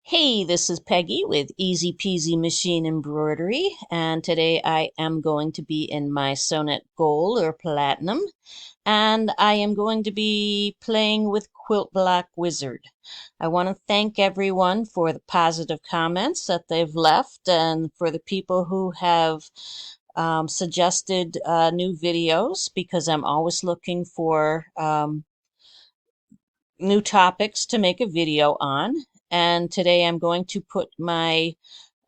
Hey, this is Peggy with Easy Peasy Machine Embroidery, and today I am going to be in my MySewNet Gold or Platinum, and I am going to be playing with Quilt Block Wizard. I want to thank everyone for the positive comments that they've left and for the people who have suggested new videos because I'm always looking for new topics to make a video on. And today I'm going to put my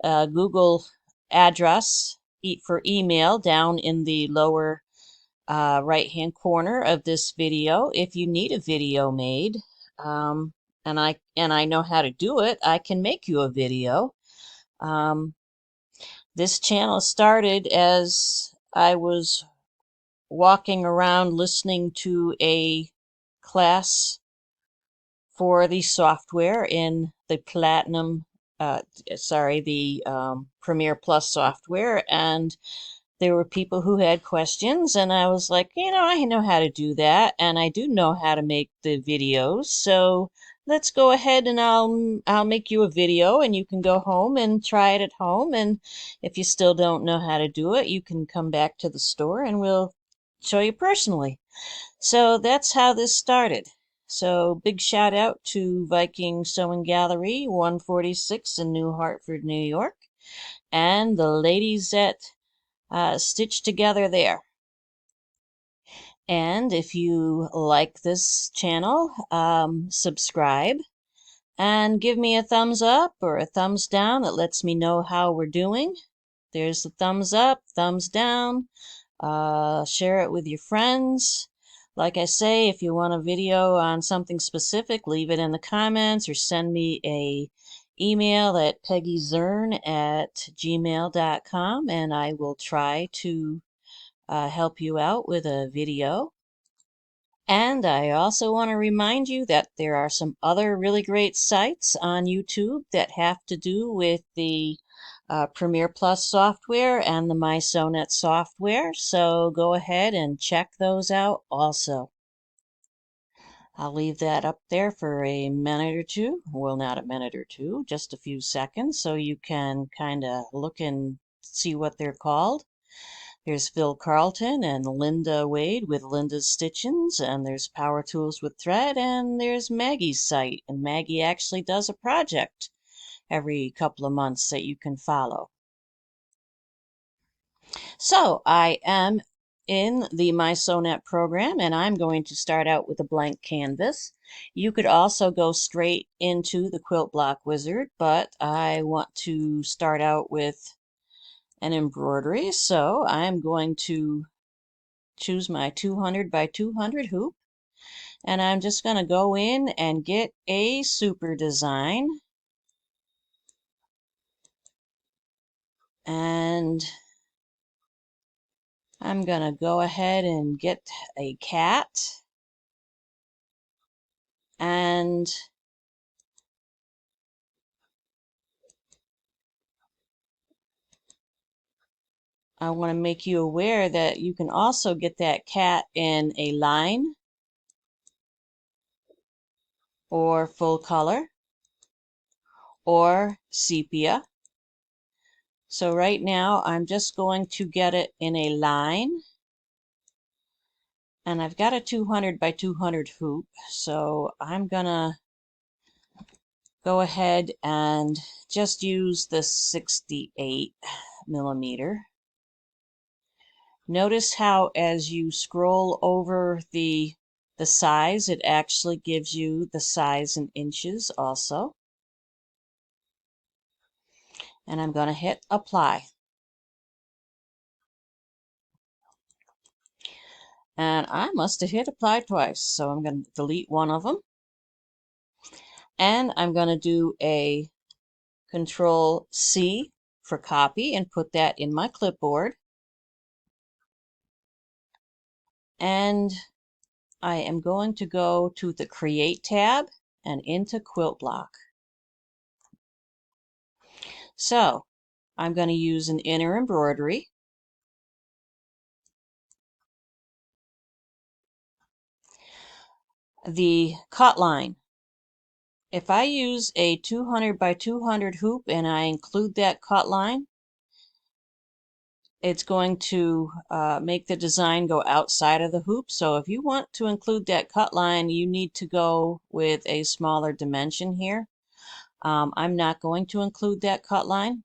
Google address for email down in the lower right-hand corner of this video. If you need a video made, um, and I know how to do it, I can make you a video. This channel started as I was walking around listening to a class for the software in the Platinum, uh, the Premiere Plus software, and there were people who had questions, and I was like, I know how to do that, and I do know how to make the videos, so let's go ahead and I'll make you a video, and you can go home and try it at home, and if you still don't know how to do it, you can come back to the store and we'll show you personally. So that's how this started. So big shout out to Viking Sewing Gallery 146 in New Hartford, New York, and the ladies that stitched together there. And if you like this channel, subscribe and give me a thumbs up or a thumbs down. That lets me know how we're doing. There's the thumbs up, thumbs down. Share it with your friends. Like I say, if you want a video on something specific, leave it in the comments or send me a email at PeggyZurn@gmail.com and I will try to help you out with a video. And I also want to remind you that there are some other really great sites on YouTube that have to do with the Premiere Plus software and the MySewNet software. So go ahead and check those out also. I'll leave that up there for a minute or two. Well, not a minute or two, just a few seconds, so you can kind of look and see what they're called. There's Phil Carlton and Linda Wade with Linda's Stitchins, and there's Power Tools with Thread, and there's Maggie's site. And Maggie actually does a project every couple of months that you can follow. So I am in the MySewNet program, and I'm going to start out with a blank canvas. You could also go straight into the Quilt Block Wizard, but I want to start out with an embroidery, so I'm going to choose my 200 by 200 hoop, and I'm just going to go in and get a super design, and I'm going to go ahead and get a cat, and I want to make you aware that you can also get that cat in a line or full color or sepia. So right now I'm just going to get it in a line, and I've got a 200 by 200 hoop, so I'm gonna go ahead and just use the 68 millimeter. Notice how as you scroll over the size, it actually gives you the size in inches also. And I'm going to hit apply. And I must have hit apply twice, so I'm going to delete one of them. And I'm going to do a Control C for copy and put that in my clipboard. And I am going to go to the Create tab and into Quilt Block. So I'm going to use an inner embroidery. The cut line If I use a 200 by 200 hoop and I include that cut line, it's going to make the design go outside of the hoop. So if you want to include that cut line, you need to go with a smaller dimension here. I'm not going to include that cut line.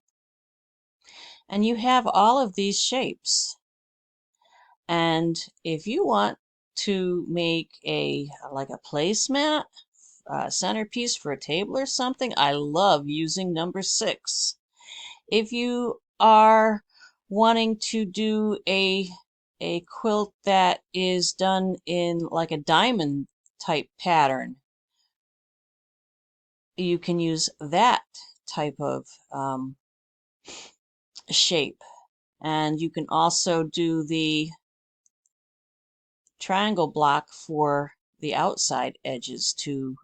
And you have all of these shapes. And if you want to make like a placemat, centerpiece for a table or something, I love using number 6. If you are wanting to do a quilt that is done in like a diamond type pattern, you can use that type of shape. And you can also do the triangle block for the outside edges to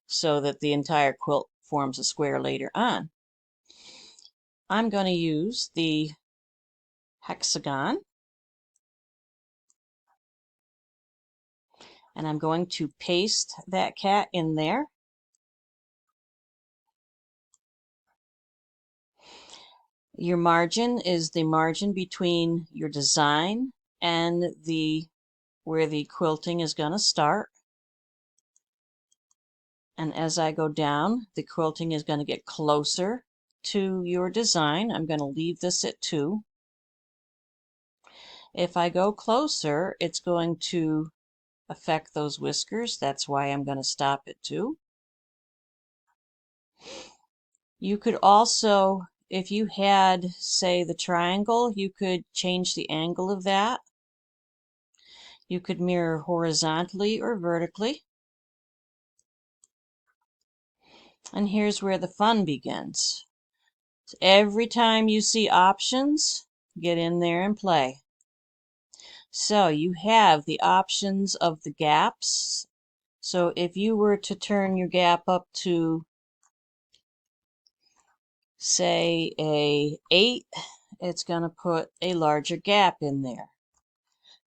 so that the entire quilt forms a square later on. I'm going to use the hexagon, and I'm going to paste that cat in there. Your margin is the margin between your design and where the quilting is going to start. And as I go down, the quilting is going to get closer to your design. I'm going to leave this at 2. If I go closer, it's going to affect those whiskers. That's why I'm going to stop at 2. You could also, if you had, say, the triangle, you could change the angle of that. You could mirror horizontally or vertically. And here's where the fun begins. So every time you see options, get in there and play. So you have the options of the gaps. So if you were to turn your gap up to, say, a 8, it's going to put a larger gap in there.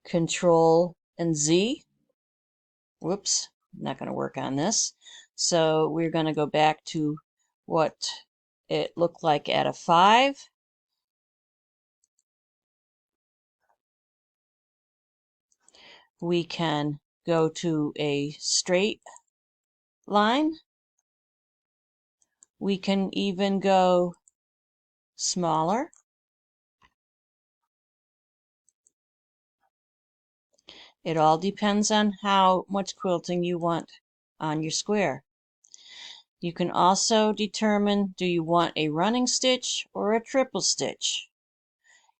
Control and Z. Whoops, not going to work on this. So we're going to go back to what it looked like at a 5. We can go to a straight line. We can even go smaller. It all depends on how much quilting you want on your square. You can also determine, do you want a running stitch or a triple stitch?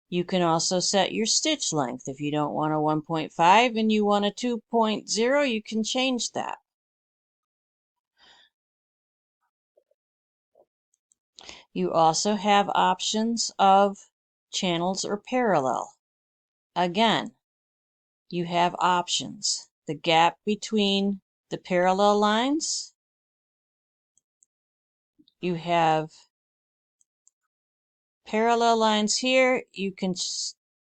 You can also set your stitch length. If you don't want a 1.5 and you want a 2.0, you can change that. You also have options of channels or parallel. Again, you have options. The gap between the parallel lines, you have parallel lines here. You can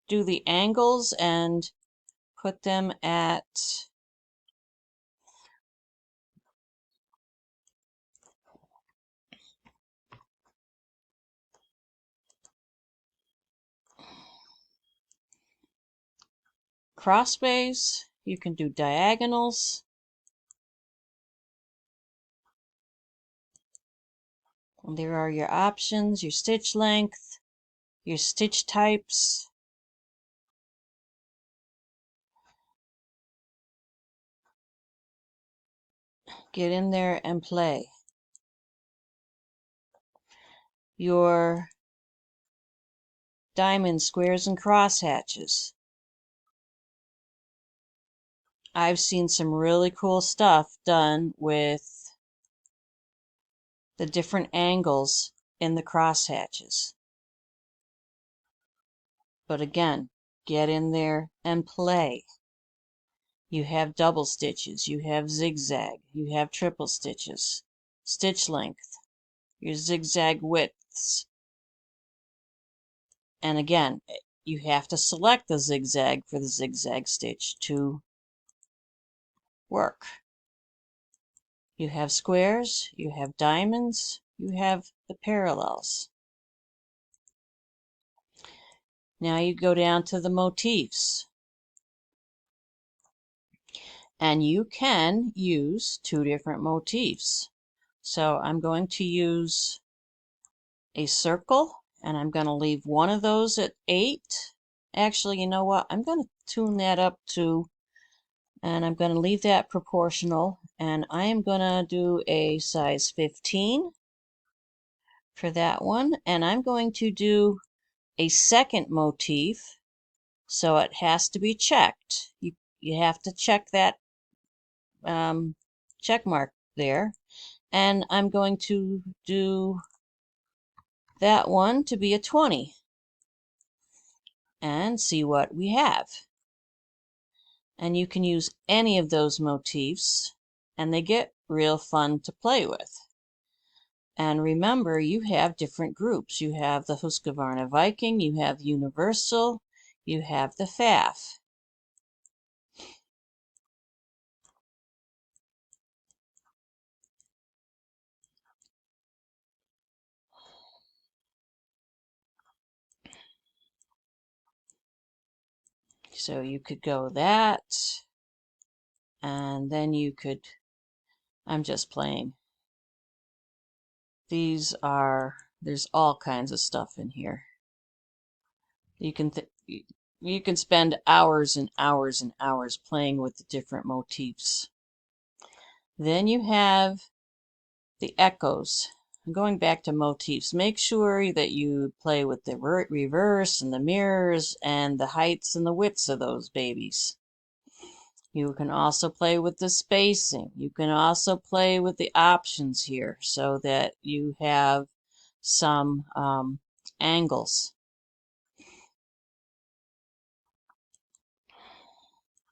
do the angles and put them at crossways. You can do diagonals. And there are your options, your stitch length, your stitch types. Get in there and play. Your diamond squares and crosshatches. I've seen some really cool stuff done with the different angles in the crosshatches. But again, get in there and play. You have double stitches, you have zigzag, you have triple stitches, stitch length, your zigzag widths. And again, you have to select the zigzag for the zigzag stitch to work. You have squares, you have diamonds, you have the parallels. Now you go down to the motifs. And you can use two different motifs. So I'm going to use a circle, and I'm going to leave one of those at 8. Actually, you know what? I'm going to tune that up to, and I'm going to leave that proportional, and I am going to do a size 15 for that one, and I'm going to do a second motif, so it has to be checked. You have to check that check mark there, and I'm going to do that one to be a 20 and see what we have. And you can use any of those motifs, and they get real fun to play with. And remember, you have different groups. You have the Husqvarna Viking, you have Universal, you have the FAF. So you could go that, and then you could, I'm just playing. There's all kinds of stuff in here. You can spend hours and hours and hours playing with the different motifs. Then you have the echoes. Going back to motifs, make sure that you play with the reverse and the mirrors and the heights and the widths of those babies. You can also play with the spacing. You can also play with the options here so that you have some angles.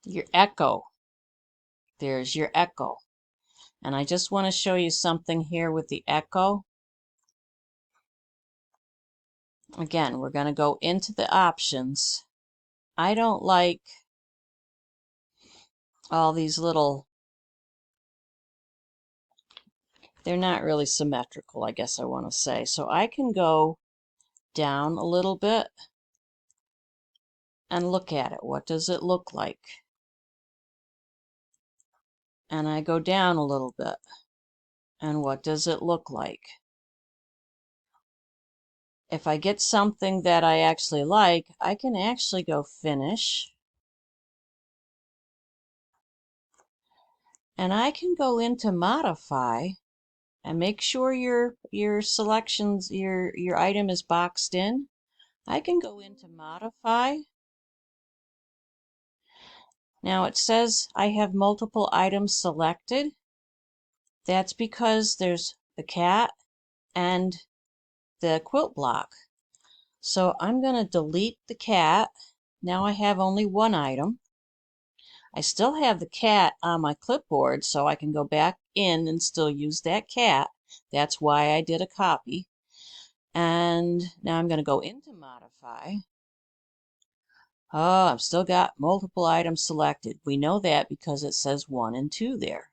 Your echo. There's your echo. And I just want to show you something here with the echo. Again, we're going to go into the options. I don't like all these little, they're not really symmetrical, I guess I want to say. So I can go down a little bit and look at it. What does it look like? And I go down a little bit. And what does it look like? If I get something that I actually like, I can actually go finish. And I can go into modify and make sure your selections, your item is boxed in. I can go into modify. Now it says I have multiple items selected. That's because there's the cat and the quilt block. So I'm going to delete the cat. Now I have only one item. I still have the cat on my clipboard, so I can go back in and still use that cat. That's why I did a copy. And now I'm going to go into modify. Oh, I've still got multiple items selected. We know that because it says 1 and 2 there.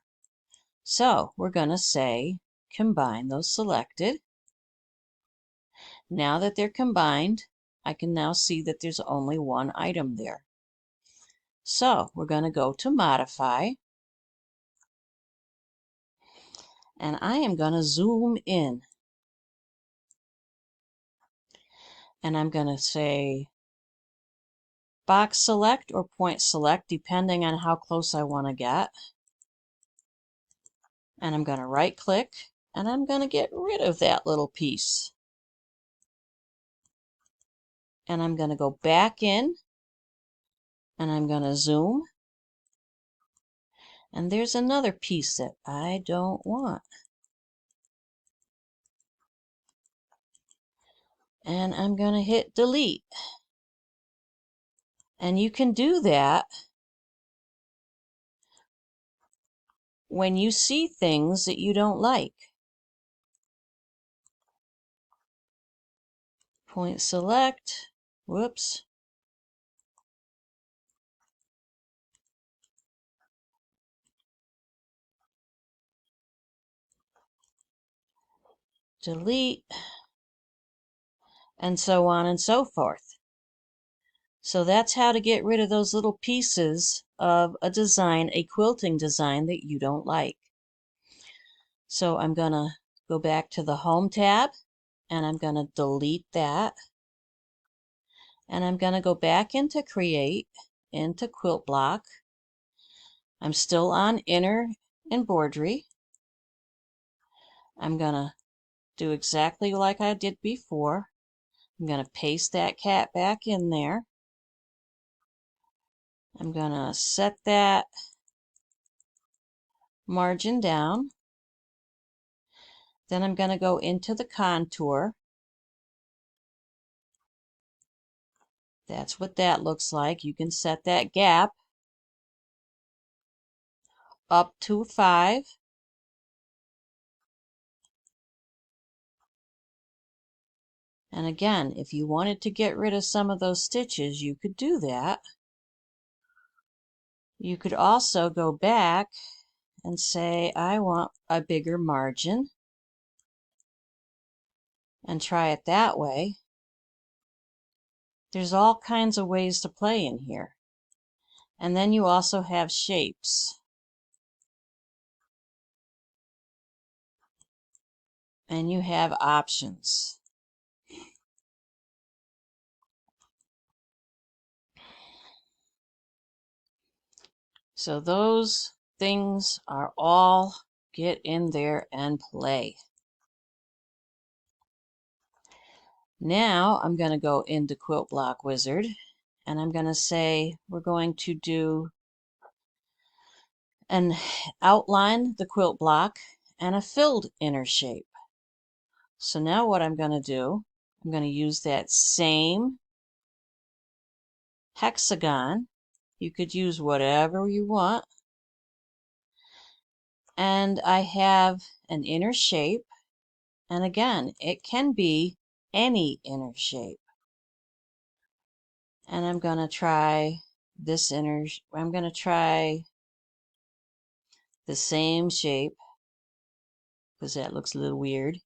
So we're going to say combine those selected. Now that they're combined, I can now see that there's only one item there. So we're going to go to modify. And I am going to zoom in. And I'm going to say box select or point select, depending on how close I want to get. And I'm going to right click, and I'm going to get rid of that little piece. And I'm going to go back in, and I'm going to zoom. And there's another piece that I don't want. And I'm going to hit delete. And you can do that when you see things that you don't like. Point select. Whoops. delete, and so on and so forth. So that's how to get rid of those little pieces of a design, a quilting design that you don't like. So I'm going to go back to the Home tab, and I'm going to delete that. And I'm going to go back into Create, into Quilt Block. I'm still on Inner Embroidery. I'm going to do exactly like I did before. I'm going to paste that cat back in there. I'm going to set that margin down. Then I'm going to go into the contour. That's what that looks like. You can set that gap up to 5. And again, if you wanted to get rid of some of those stitches, you could do that. You could also go back and say, I want a bigger margin, and try it that way. There's all kinds of ways to play in here. And then you also have shapes. And you have options. So those things are all get in there and play. Now I'm going to go into Quilt Block Wizard, and I'm going to say we're going to do an outline the quilt block and a filled inner shape. So now what I'm going to do, I'm going to use that same hexagon. You could use whatever you want. And I have an inner shape. And again, it can be any inner shape. And I'm going to try this I'm going to try the same shape because that looks a little weird.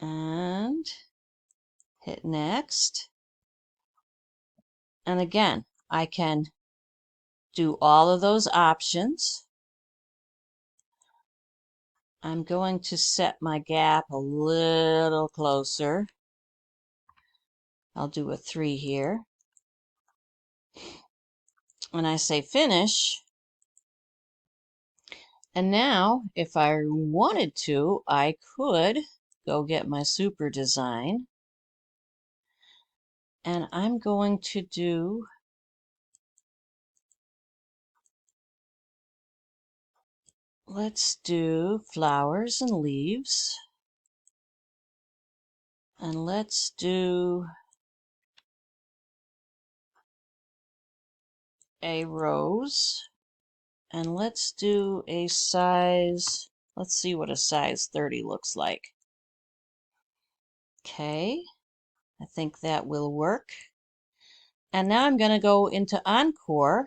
And hit next. And again, I can do all of those options. I'm going to set my gap a little closer. I'll do a 3 here. When I say finish, and now if I wanted to, I could go get my super design, and I'm going to do let's do flowers and leaves, and let's do a rose, and let's do a size, let's see what a size 30 looks like. Okay, I think that will work. And now I'm going to go into Encore.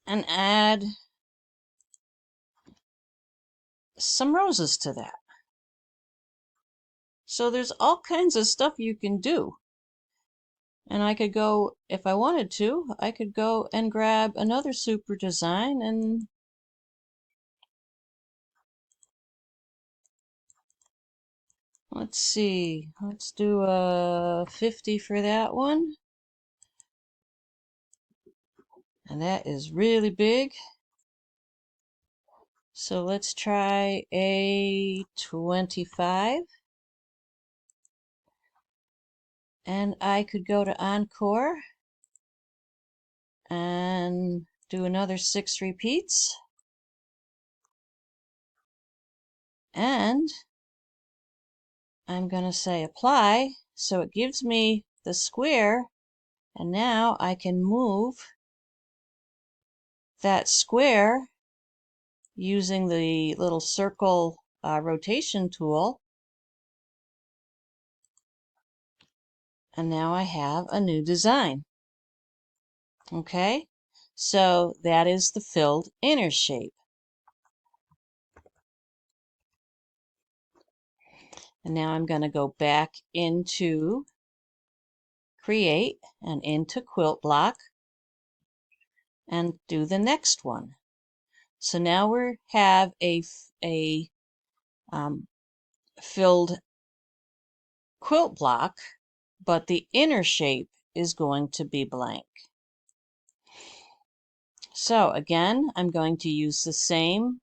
And add some roses to that. So there's all kinds of stuff you can do. And I could go, if I wanted to, I could go and grab another super design and let's see, let's do a 50 for that one. And that is really big. So let's try a 25. And I could go to Encore and do another 6 repeats. And I'm going to say apply, so it gives me the square, and now I can move that square using the little circle rotation tool. And now I have a new design. Okay, so that is the filled inner shape. And now I'm going to go back into Create and into Quilt Block and do the next one. So now we have a filled quilt block, but the inner shape is going to be blank. So again, I'm going to use the same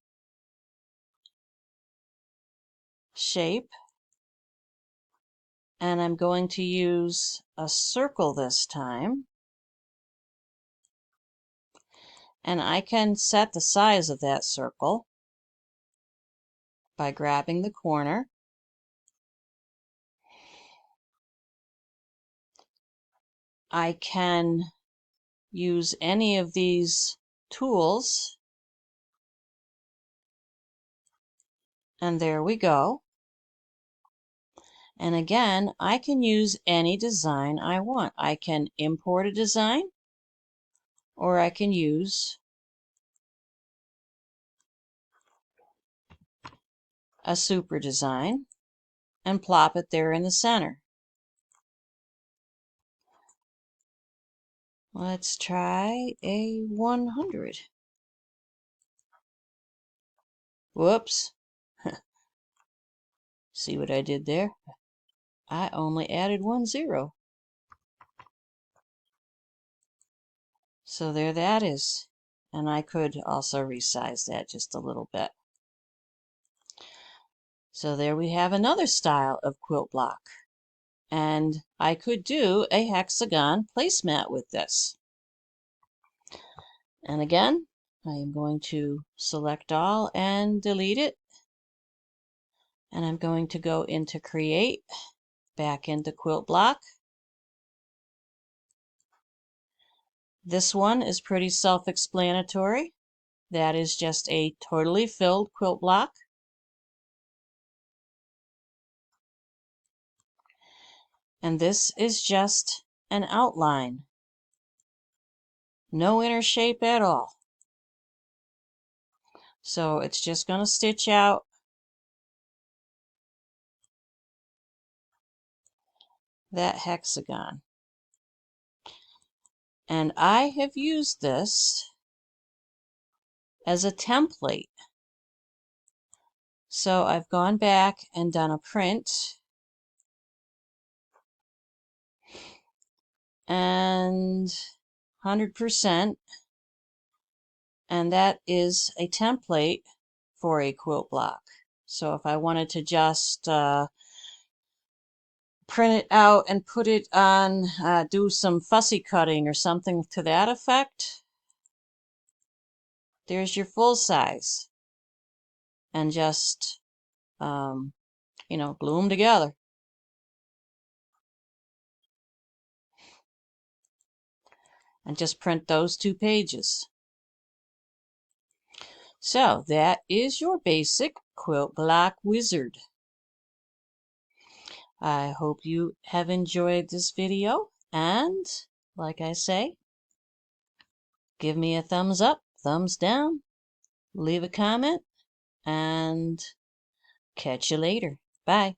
shape, and I'm going to use a circle this time. And I can set the size of that circle by grabbing the corner. I can use any of these tools, and there we go. And again, I can use any design I want. I can import a design, or I can use a super design and plop it there in the center. Let's try a 100. Whoops. See what I did there? I only added 1 0. So there that is. And I could also resize that just a little bit. So there we have another style of quilt block. And I could do a hexagon placemat with this. And again, I am going to select all and delete it. And I'm going to go into Create, back into Quilt Block. This one is pretty self-explanatory. That is just a totally filled quilt block. And this is just an outline. No inner shape at all. So it's just going to stitch out that hexagon. And I have used this as a template. So I've gone back and done a print. And 100%. And that is a template for a quilt block. So if I wanted to just print it out and put it on, do some fussy cutting or something to that effect, there's your full size. And just, glue them together. And just print those 2 pages. So that is your basic quilt block wizard. I hope you have enjoyed this video, and like I say, give me a thumbs up, thumbs down, leave a comment, and catch you later. Bye.